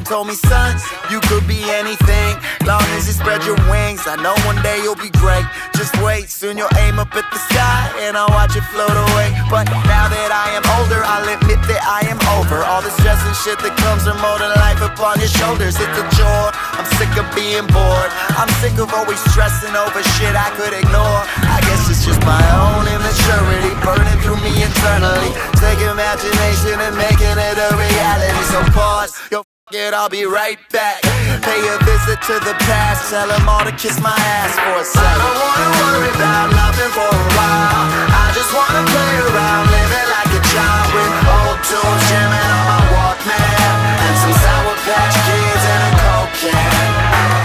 told me, son, you could be anything, long as you spread your wings. I know one day you'll be great. Just wait, soon you'll aim up at the sky and I'll watch it float away. But now that I am older, I'll admit that I am over all the stress and shit that comes from molding life upon your shoulders. It's a chore, I'm sick of being bored. I'm sick of always stressing over shit I could ignore. I guess it's just my own immaturity burning through me internally. Take imagination and making it a reality. So pause, yo, it, I'll be right back. Pay a visit to the past, tell them all to kiss my ass for a second. I don't wanna worry about nothing for a while. I just wanna play around, living like a child with old tunes jamming on my Walkman and some Sour Patch Kids and a Coke can.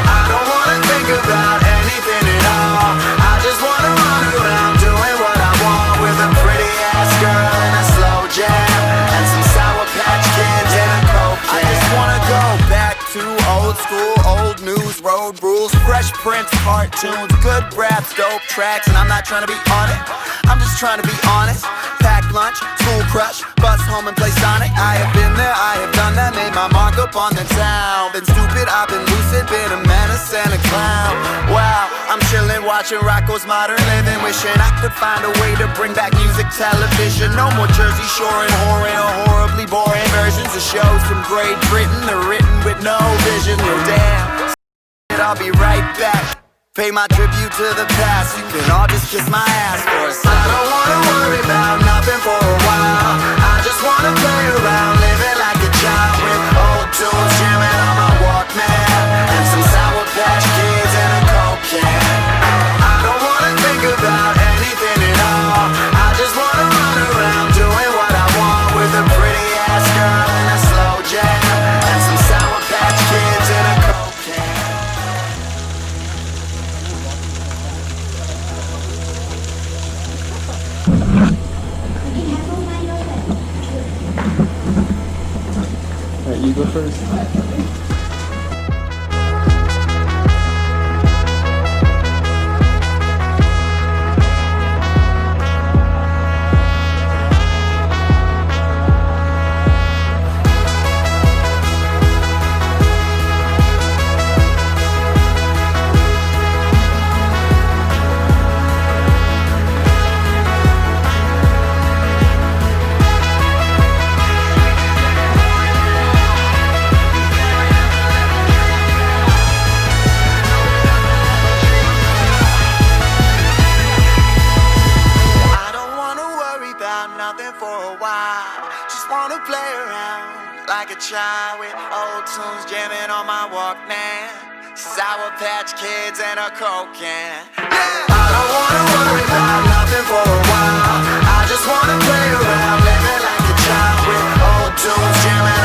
I don't wanna think about anything at all. I just wanna run around doing what I want with a pretty ass girl and a slow jam and some Sour Patch Kids and a Coke can. I just wanna go back to old school, old news, road rules, Fresh Prince cartoons, good raps, dope tracks, and I'm not trying to be on it, I'm just trying to be honest. Pack lunch, school crush, bus home and play Sonic. I have been there, I have done that, made my mark up on the town. Been stupid, I've been lucid, been a menace and a clown. Wow, I'm chillin', watching Rocco's Modern Living, wishing I could find a way to bring back music television. No more Jersey Shore and whoring or horribly boring versions of shows from Great Britain. They're written with no vision. Yo, damn, I'll be right back. Pay my tribute to the past. You can all just kiss my ass for a second. I don't wanna worry about nothing for a while. I just wanna play around, living like a child with old tunes jamming on my Walkman and some Sour Patch Kids and a Coke can. I don't wanna think about anything at all. I just wanna run around doing what I want with a pretty ass girl and a slow jam and some Sour Patch Kids and a Coke can. Alright, you go first. Child with old tunes jamming on my Walkman, Sour Patch Kids and a Coke can. I don't wanna worry about nothing for a while. I just wanna play around, living like a child with old tunes jamming